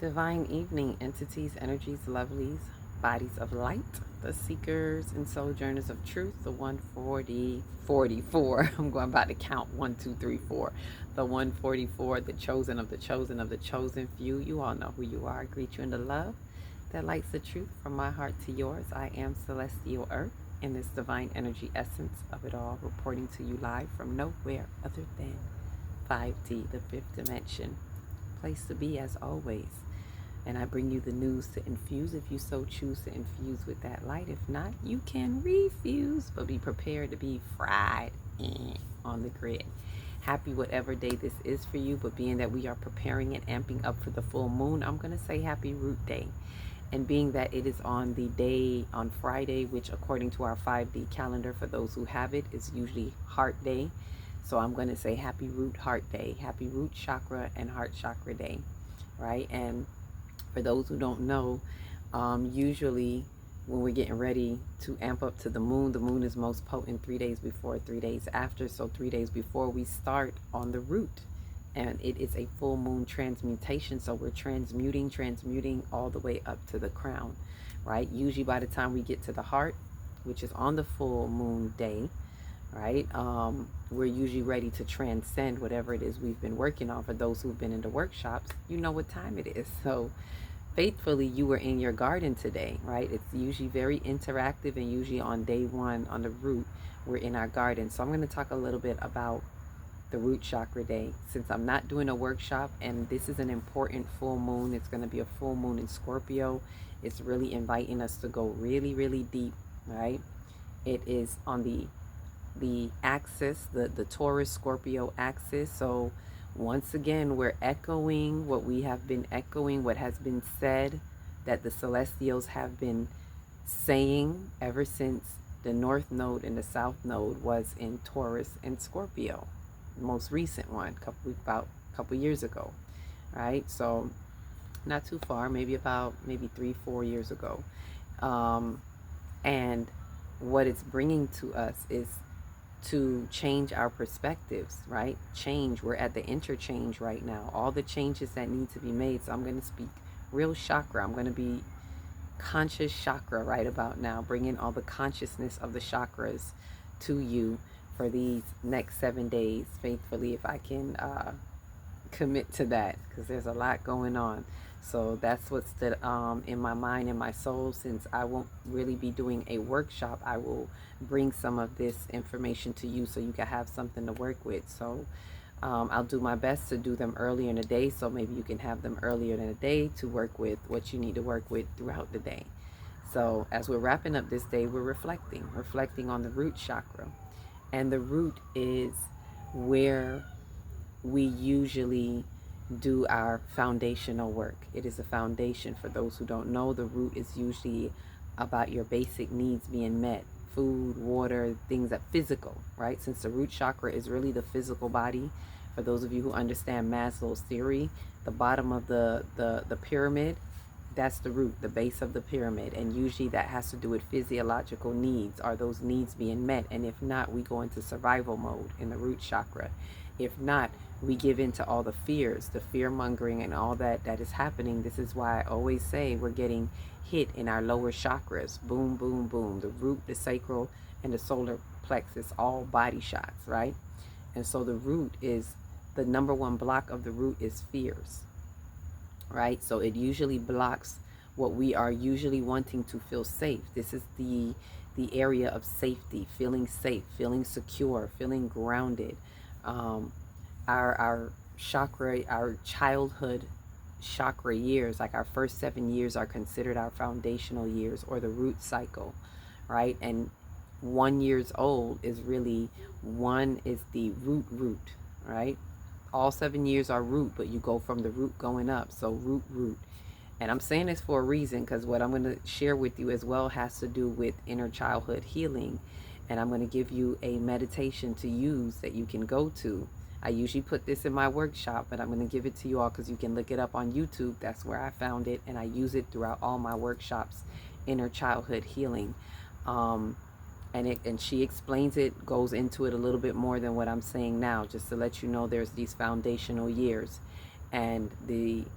Divine evening, entities, energies, lovelies, bodies of light, the seekers and sojourners of truth, the 144. I'm going about to count 1, 2, 3, 4. The 144, the chosen of the chosen of the chosen few. You all know who you are. I greet you in the love that lights the truth from my heart to yours. I am Celestial Earth in this divine energy essence of it all, reporting to you live from nowhere other than 5D, the fifth dimension. Place to be as always. And I bring you the news to infuse if you so choose to infuse with that light. If not, you can refuse, but be prepared to be fried on the grid. Happy whatever day this is for you, but being that we are preparing and amping up for the full moon, I'm going to say happy root day. And being that it is on the day on Friday, which according to our 5D calendar, for those who have it, is usually heart day. So I'm going to say happy root heart day, happy root chakra and heart chakra day, right? And for those who don't know, usually when we're getting ready to amp up to the moon is most potent 3 days before, 3 days after. So 3 days before we start on the root. And it is a full moon transmutation. So we're transmuting all the way up to the crown, right? Usually by the time we get to the heart, which is on the full moon day, right? We're usually ready to transcend whatever it is we've been working on. For those who've been in the workshops, you know what time it is. So faithfully, you were in your garden today, right? It's usually very interactive, and usually on day one on the root, we're in our garden. So I'm going to talk a little bit about the root chakra day, since I'm not doing a workshop, and this is an important full moon. It's going to be a full moon in Scorpio. It's really inviting us to go really, really deep, right? It is on the axis, the Taurus Scorpio axis. So once again, we're echoing what we have been echoing, what has been said, that the celestials have been saying ever since the North Node and the South Node was in Taurus and Scorpio. The most recent one, about a couple years ago, right? So not too far, maybe 3-4 years ago. And what it's bringing to us is to change our perspectives, right? Change. We're at the interchange right now. All the changes that need to be made. So I'm going to speak real chakra. I'm going to be conscious chakra right about now, bringing all the consciousness of the chakras to you for these next 7 days, faithfully, if I can commit to that, because there's a lot going on. So that's what's in my mind and my soul. Since I won't really be doing a workshop, I will bring some of this information to you so you can have something to work with. So I'll do my best to do them earlier in the day, so maybe you can have them earlier in the day to work with what you need to work with throughout the day. So as we're wrapping up this day, we're reflecting on the root chakra. And the root is where we usually do our foundational work. It is a foundation. For those who don't know, the root is usually about your basic needs being met: food, water, things that physical, right? Since the root chakra is really the physical body. For those of you who understand Maslow's theory, the bottom of the pyramid, that's the root, the base of the pyramid. And usually that has to do with physiological needs. Are those needs being met? And if not, we go into survival mode in the root chakra. If not, we give in to all the fears, the fear mongering and all that is happening. This is why I always say we're getting hit in our lower chakras. Boom, boom, boom. The root, the sacral, and the solar plexus, all body shots, right? And so the root is, the number one block of the root is fears, right? So it usually blocks what we are usually wanting to feel safe. This is the area of safety, feeling safe, feeling secure, feeling grounded. Our chakra, our childhood chakra years, like our first 7 years, are considered our foundational years, or the root cycle, right? And 1 years old is really, one is the root, right? All 7 years are root, but you go from the root going up. So root. And I'm saying this for a reason, because what I'm going to share with you as well has to do with inner childhood healing. And I'm going to give you a meditation to use that you can go to. I usually put this in my workshop, but I'm going to give it to you all because you can look it up on YouTube. That's where I found it, and I use it throughout all my workshops, inner childhood healing. And she explains it, goes into it a little bit more than what I'm saying now, just to let you know there's these foundational years. and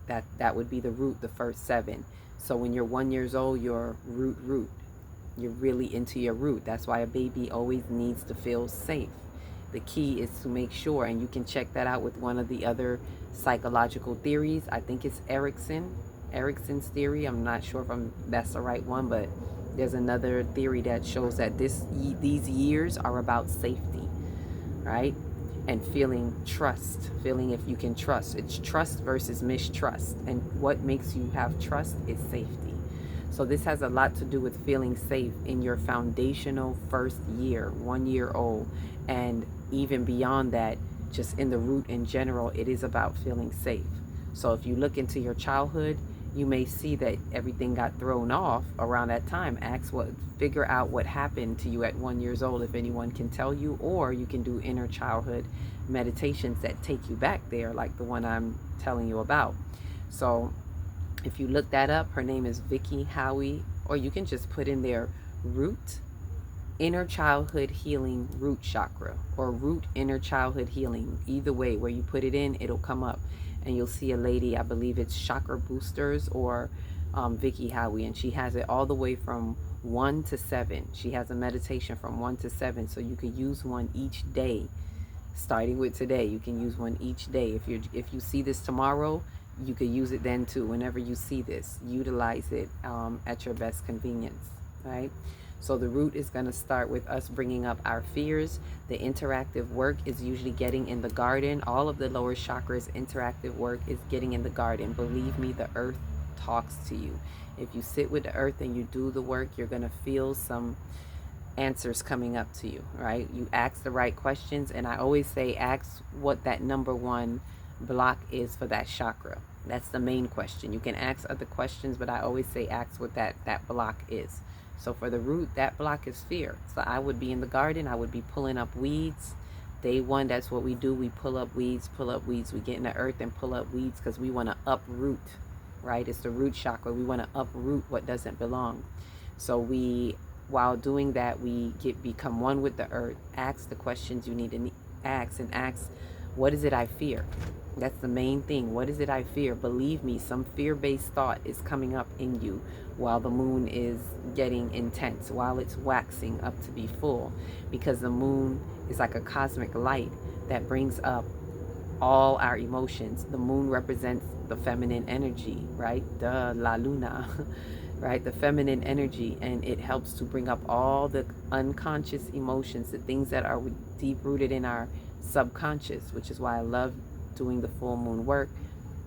that would be the root, the first 7. So when you're 1 years old, you're root. You're really into your root. That's why a baby always needs to feel safe. The key is to make sure, and you can check that out with one of the other psychological theories. I think it's Erickson's theory. I'm not sure if that's the right one, but there's another theory that shows that these years are about safety, right? And feeling trust, feeling if you can trust. It's trust versus mistrust. And what makes you have trust is safety. So this has a lot to do with feeling safe in your foundational first year, 1 year old. And even beyond that, just in the root in general, it is about feeling safe. So if you look into your childhood, you may see that everything got thrown off around that time. Figure out what happened to you at 1 years old, if anyone can tell you, or you can do inner childhood meditations that take you back there, like the one I'm telling you about. So if you look that up, her name is Vicky Howie, or you can just put in there root inner childhood healing root chakra, or root inner childhood healing. Either way, where you put it in, it'll come up, and you'll see a lady, I believe it's Chakra Boosters, or Vicky Howie, and she has it all the way from 1 to 7. She has a meditation from 1 to 7, so you could use one each day. Starting with today, you can use one each day. If you see this tomorrow, you could use it then too. Whenever you see this, utilize it at your best convenience, right? So the root is going to start with us bringing up our fears. The interactive work is usually getting in the garden. All of the lower chakras, interactive work is getting in the garden. Believe me, the earth talks to you. If you sit with the earth and you do the work, you're going to feel some answers coming up to you, right? You ask the right questions, and I always say ask what that number 1 block is for that chakra. That's the main question. You can ask other questions, but I always say ask what that block is. So for the root, that block is fear. So I would be in the garden, I would be pulling up weeds. Day 1, that's what we do. We pull up weeds. We get in the earth and pull up weeds because we want to uproot, right? It's the root chakra. We want to uproot what doesn't belong. So while doing that, we become one with the earth. Ask the questions you need to ask, and ask, what is it I fear? That's the main thing. What is it I fear? Believe me, some fear-based thought is coming up in you while the moon is getting intense, while it's waxing up to be full, because the moon is like a cosmic light that brings up all our emotions. The moon represents the feminine energy, right? La luna, right? The feminine energy, and it helps to bring up all the unconscious emotions, the things that are deep rooted in our subconscious, which is why I love doing the full moon work.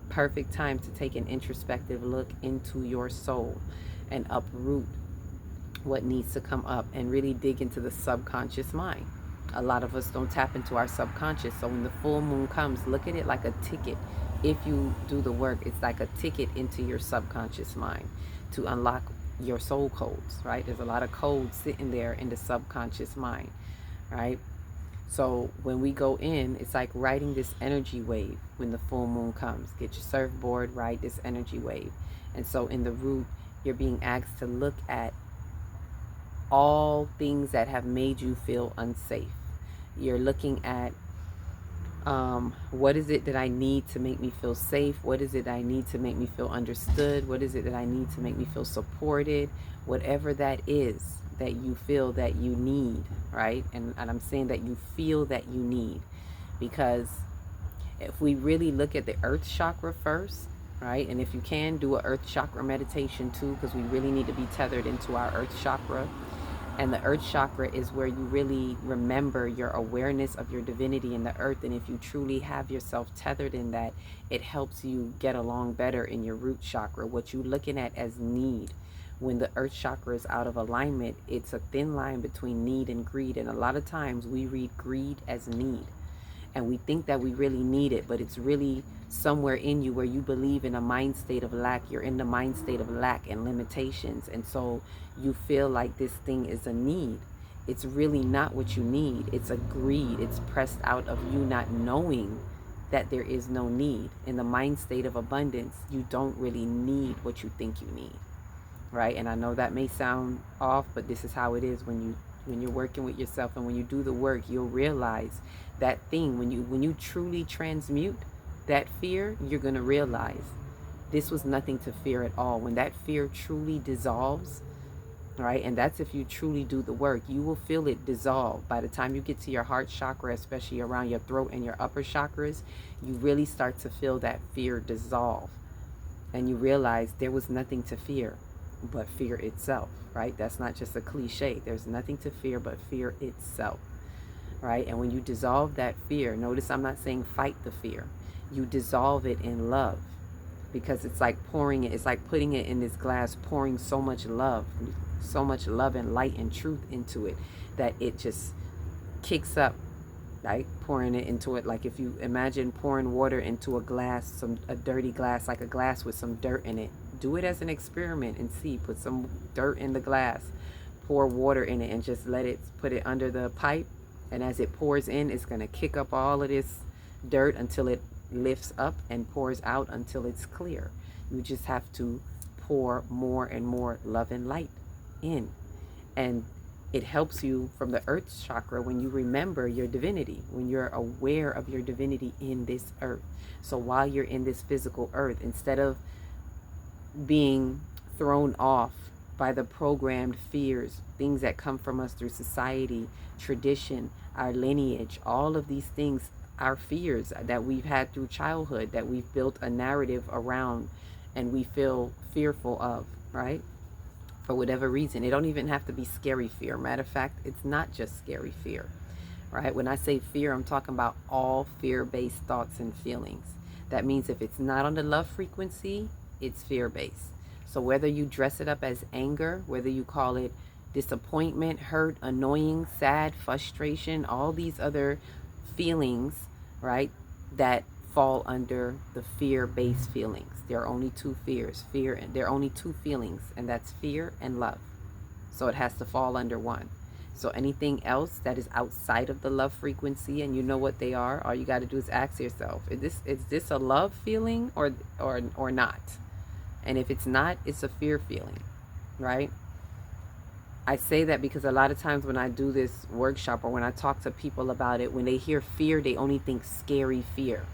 Perfect time to take an introspective look into your soul and uproot what needs to come up and really dig into the subconscious mind. A lot of us don't tap into our subconscious. So when the full moon comes, look at it like a ticket. If you do the work, it's like a ticket into your subconscious mind to unlock your soul codes, right? There's a lot of codes sitting there in the subconscious mind, right? So when we go in, it's like riding this energy wave when the full moon comes. Get your surfboard, ride this energy wave. And so in the root, you're being asked to look at all things that have made you feel unsafe. You're looking at what is it that I need to make me feel safe? What is it I need to make me feel understood? What is it that I need to make me feel supported? Whatever that is that you feel that you need, right? And I'm saying that you feel that you need, because if we really look at the earth chakra first, right? And if you can, do a earth chakra meditation too, because we really need to be tethered into our earth chakra. And the earth chakra is where you really remember your awareness of your divinity in the earth. And if you truly have yourself tethered in that, it helps you get along better in your root chakra. What you're looking at as need, when the earth chakra is out of alignment, it's a thin line between need and greed. And a lot of times we read greed as need, and we think that we really need it, but it's really somewhere in you where you believe in a mind state of lack. You're in the mind state of lack and limitations, and so you feel like this thing is a need. It's really not what you need. It's a greed. It's pressed out of you not knowing that there is no need. In the mind state of abundance, you don't really need what you think you need, right? And I know that may sound off, but this is how it is when you're working with yourself. And when you do the work, you'll realize that thing, when you truly transmute, that fear, you're going to realize this was nothing to fear at all. When that fear truly dissolves, right? And that's if you truly do the work, you will feel it dissolve. By the time you get to your heart chakra, especially around your throat and your upper chakras, you really start to feel that fear dissolve. And you realize there was nothing to fear but fear itself, right? That's not just a cliche. There's nothing to fear but fear itself, right? And when you dissolve that fear, notice I'm not saying fight the fear. You dissolve it in love, because it's like pouring it, it's like putting it in this glass, pouring so much love and light and truth into it that it just kicks up, right? Pouring it into it, like if you imagine pouring water into a glass, a dirty glass, like a glass with some dirt in it. Do it as an experiment and see. Put some dirt in the glass, pour water in it, and just put it under the pipe. And as it pours in, it's going to kick up all of this dirt until it lifts up and pours out until it's clear. You just have to pour more and more love and light in. And it helps you from the earth chakra when you remember your divinity, when you're aware of your divinity in this earth. So while you're in this physical earth, instead of being thrown off by the programmed fears, things that come from us through society, tradition, our lineage, all of these things, our fears that we've had through childhood, that we've built a narrative around and we feel fearful of, right? For whatever reason. It don't even have to be scary fear. Matter of fact, it's not just scary fear, right? When I say fear, I'm talking about all fear-based thoughts and feelings. That means if it's not on the love frequency, it's fear-based. So whether you dress it up as anger, whether you call it disappointment, hurt, annoying, sad, frustration, all these other feelings, right, that fall under the fear-based feelings. There are only two fears. There are only two feelings, and that's fear and love. So it has to fall under one. So anything else that is outside of the love frequency, and you know what they are, all you got to do is ask yourself, is this a love feeling or not? And if it's not, it's a fear feeling, right? I say that because a lot of times when I do this workshop or when I talk to people about it, when they hear fear, they only think scary fear.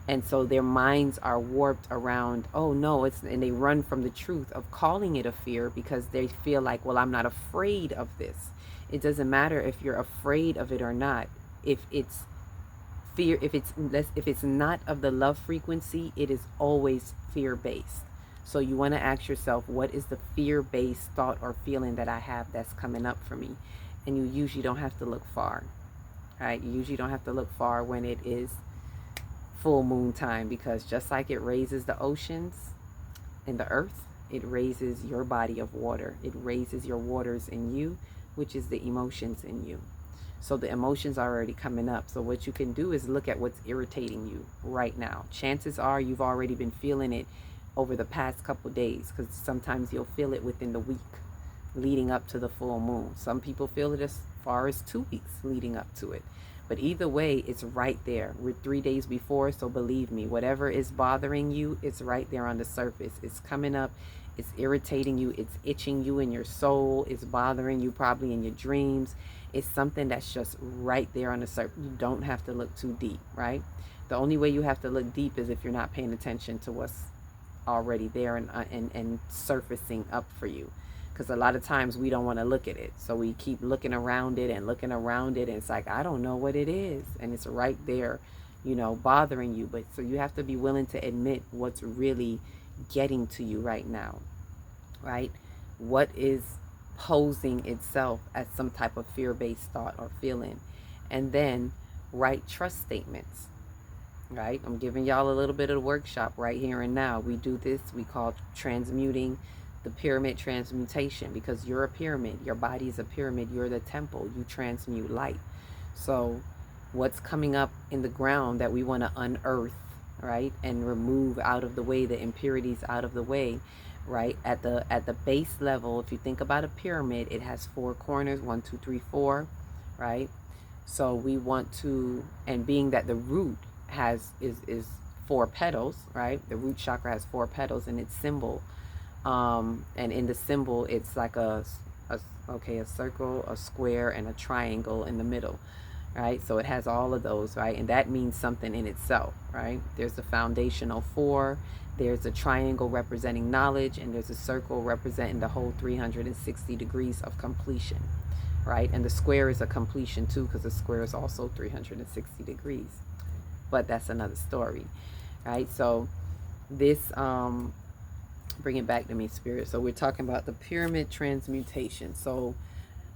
And so their minds are warped around, oh no, and they run from the truth of calling it a fear because they feel like, well, I'm not afraid of this. It doesn't matter if you're afraid of it or not. If it's fear, if it's not of the love frequency, it is always fear-based. So you want to ask yourself, what is the fear-based thought or feeling that I have that's coming up for me? And you usually don't have to look far, right? You usually don't have to look far when it is full moon time, because just like it raises the oceans and the earth, it raises your body of water. It raises your waters in you, which is the emotions in you. So the emotions are already coming up. So what you can do is look at what's irritating you right now. Chances are you've already been feeling it over the past couple days, because sometimes you'll feel it within the week leading up to the full moon. Some people feel it as far as 2 weeks leading up to it. But either way, it's right there. We're 3 days before, so believe me, whatever is bothering you, it's right there on the surface. It's coming up, it's irritating you, it's itching you in your soul, it's bothering you probably in your dreams. It's something that's just right there on the surface. You don't have to look too deep, right? The only way you have to look deep is if you're not paying attention to what's already there and surfacing up for you. Because a lot of times we don't want to look at it, so we keep looking around it, and it's like, I don't know what it is, and it's right there, bothering you. But so you have to be willing to admit what's really getting to you right now, right? What is posing itself as some type of fear-based thought or feeling, and then write trust statements. Right? I'm giving y'all a little bit of the workshop right here and now. We do this, we call transmuting the pyramid transmutation, because you're a pyramid. Your body is a pyramid. You're the temple. You transmute light. So what's coming up in the ground that we want to unearth, right? And remove out of the way, the impurities out of the way, right? At the base level, if you think about a pyramid, it has 4 corners, 1, 2, 3, 4, right? So we want to, and being that the root is 4 petals, right? The root chakra has 4 petals in its symbol, and in the symbol it's like a circle, a square, and a triangle in the middle, right? So it has all of those, right? And that means something in itself, right? There's the foundational 4, there's a triangle representing knowledge, and there's a circle representing the whole 360 degrees of completion, right? And the square is a completion too, because the square is also 360 degrees. But that's another story, right? So this, bring it back to me, Spirit. So we're talking about the pyramid transmutation. So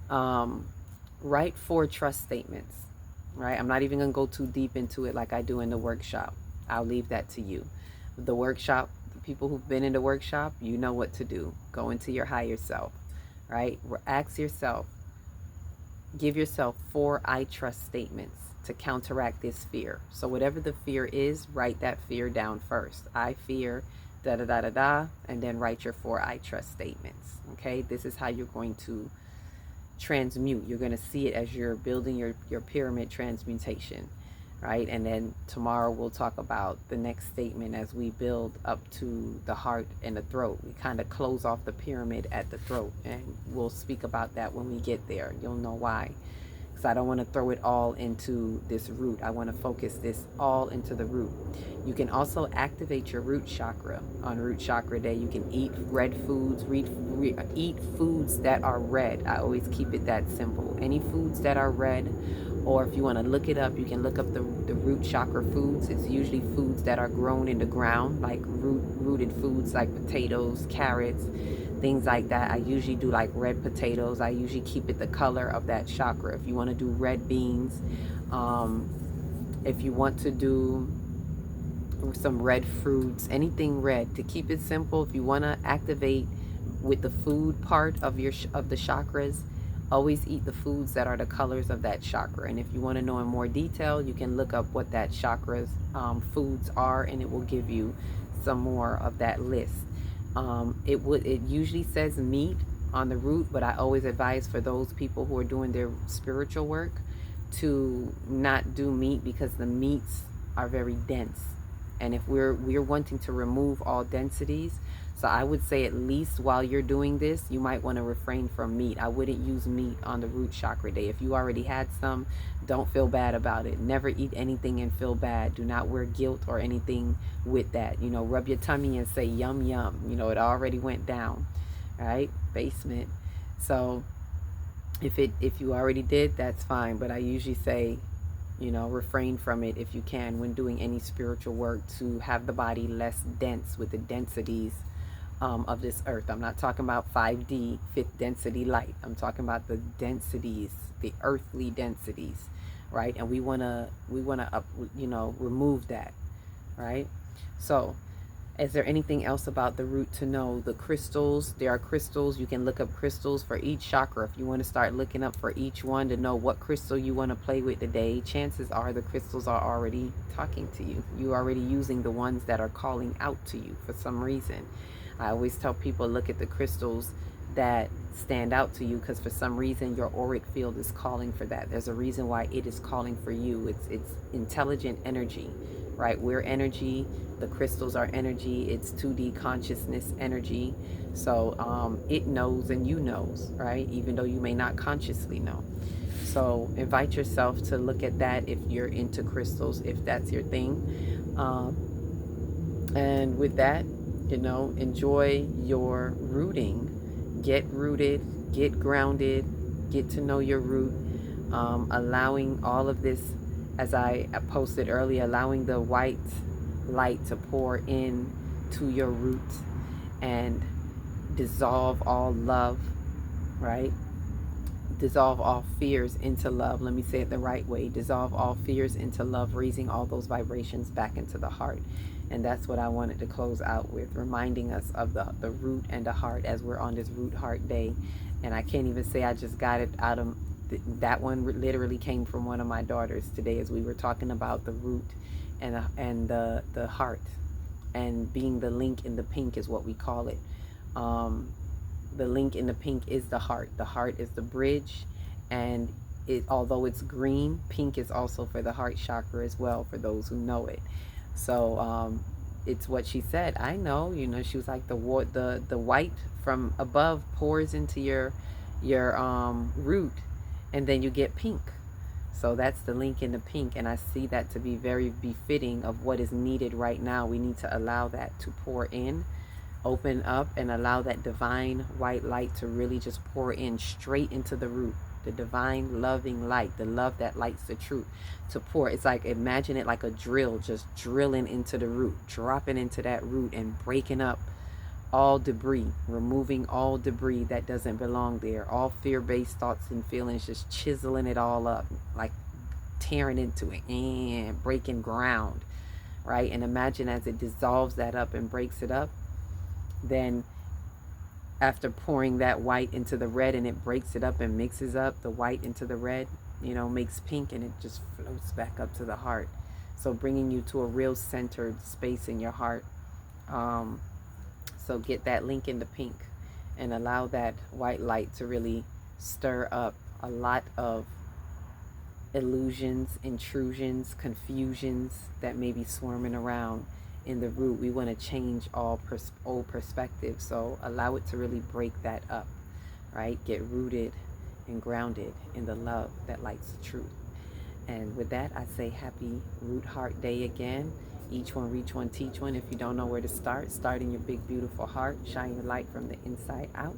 write 4 trust statements, right? I'm not even going to go too deep into it like I do in the workshop. I'll leave that to you. The workshop, the people who've been in the workshop, you know what to do. Go into your higher self, right? Ask yourself, give yourself 4 I trust statements to counteract this fear. So whatever the fear is, write that fear down first. I fear da da da da da, and then write your 4 I trust statements. Okay, this is how you're going to transmute. You're going to see it as you're building your pyramid transmutation, right? And then tomorrow we'll talk about the next statement as we build up to the heart and the throat. We kind of close off the pyramid at the throat, and we'll speak about that when we get there. You'll know why. Because I don't want to throw it all into this root. I want to focus this all into the root. You can also activate your root chakra on Root Chakra Day. You can eat red foods, eat foods that are red. I always keep it that simple. Any foods that are red, or if you want to look it up, you can look up the root chakra foods. It's usually foods that are grown in the ground, like rooted foods like potatoes, carrots, things like that. I usually do like red potatoes. I usually keep it the color of that chakra. If you want to do red beans, if you want to do some red fruits, anything red, to keep it simple. If you want to activate with the food part of the chakras, always eat the foods that are the colors of that chakra. And if you want to know in more detail, you can look up what that chakra's foods are, and it will give you some more of that list. It usually says meat on the root, but I always advise for those people who are doing their spiritual work to not do meat, because the meats are very dense. And if we're wanting to remove all densities, so I would say at least while you're doing this, you might want to refrain from meat. I wouldn't use meat on the Root Chakra Day. If you already had some, don't feel bad about it. Never eat anything and feel bad. Do not wear guilt or anything with that. You know, rub your tummy and say yum yum. You know, it already went down, right? Basement. So if you already did, that's fine. But I usually say, you know, refrain from it if you can when doing any spiritual work, to have the body less dense with the densities of this earth. I'm not talking about 5D, 5th density light. I'm talking about the densities, the earthly densities, right? And we want to remove that, right? So is there anything else about the root to know? The crystals, there are crystals. You can look up crystals for each chakra. If you want to start looking up for each one to know what crystal you want to play with today, chances are the crystals are already talking to you. You're already using the ones that are calling out to you for some reason. I always tell people, look at the crystals that stand out to you, because for some reason your auric field is calling for that. There's a reason why it is calling for you. It's intelligent energy, right? We're energy. The crystals are energy. It's 2D consciousness energy. So it knows and you knows, right? Even though you may not consciously know. So invite yourself to look at that if you're into crystals, if that's your thing. And with that, you know, enjoy your rooting. Get rooted, get grounded, get to know your root. Allowing all of this, as I posted earlier, allowing the white light to pour in to your roots and dissolve all love, right? Dissolve all fears into love. Let me say it the right way. Dissolve all fears into love, raising all those vibrations back into the heart. And that's what I wanted to close out with, reminding us of the root and the heart as we're on this Root Heart Day. And I can't even say I just got it out of that one. Literally came from one of my daughters today as we were talking about the root and the heart, and being the link in the pink is what we call it. The link in the pink is the heart. The heart is the bridge, and although it's green, pink is also for the heart chakra as well, for those who know it. So it's what she said. I know, you know, she was like, the white from above pours into your root, and then you get pink. So that's the link in the pink, and I see that to be very befitting of what is needed right now. We need to allow that to pour in, open up, and allow that divine white light to really just pour in straight into the root. The divine loving light, the love that lights the truth, to pour. It's like, imagine it like a drill, just drilling into the root, dropping into that root and breaking up all debris, removing all debris that doesn't belong there, all fear-based thoughts and feelings, just chiseling it all up, like tearing into it and breaking ground, right? And imagine as it dissolves that up and breaks it up, then after pouring that white into the red and it breaks it up and mixes up the white into the red, you know, makes pink, and it just floats back up to the heart. So bringing you to a real centered space in your heart. So get that link in the pink and allow that white light to really stir up a lot of illusions, intrusions, confusions that may be swarming around in the root. We want to change all old perspectives. So allow it to really break that up, right? Get rooted and grounded in the love that lights the truth. And with that, I say happy Root Heart Day again. Each one, reach one, teach one. If you don't know where to start in your big, beautiful heart. Shine your light from the inside out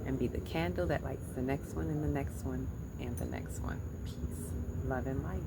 and be the candle that lights the next one and the next one and the next one. Peace, love, and light.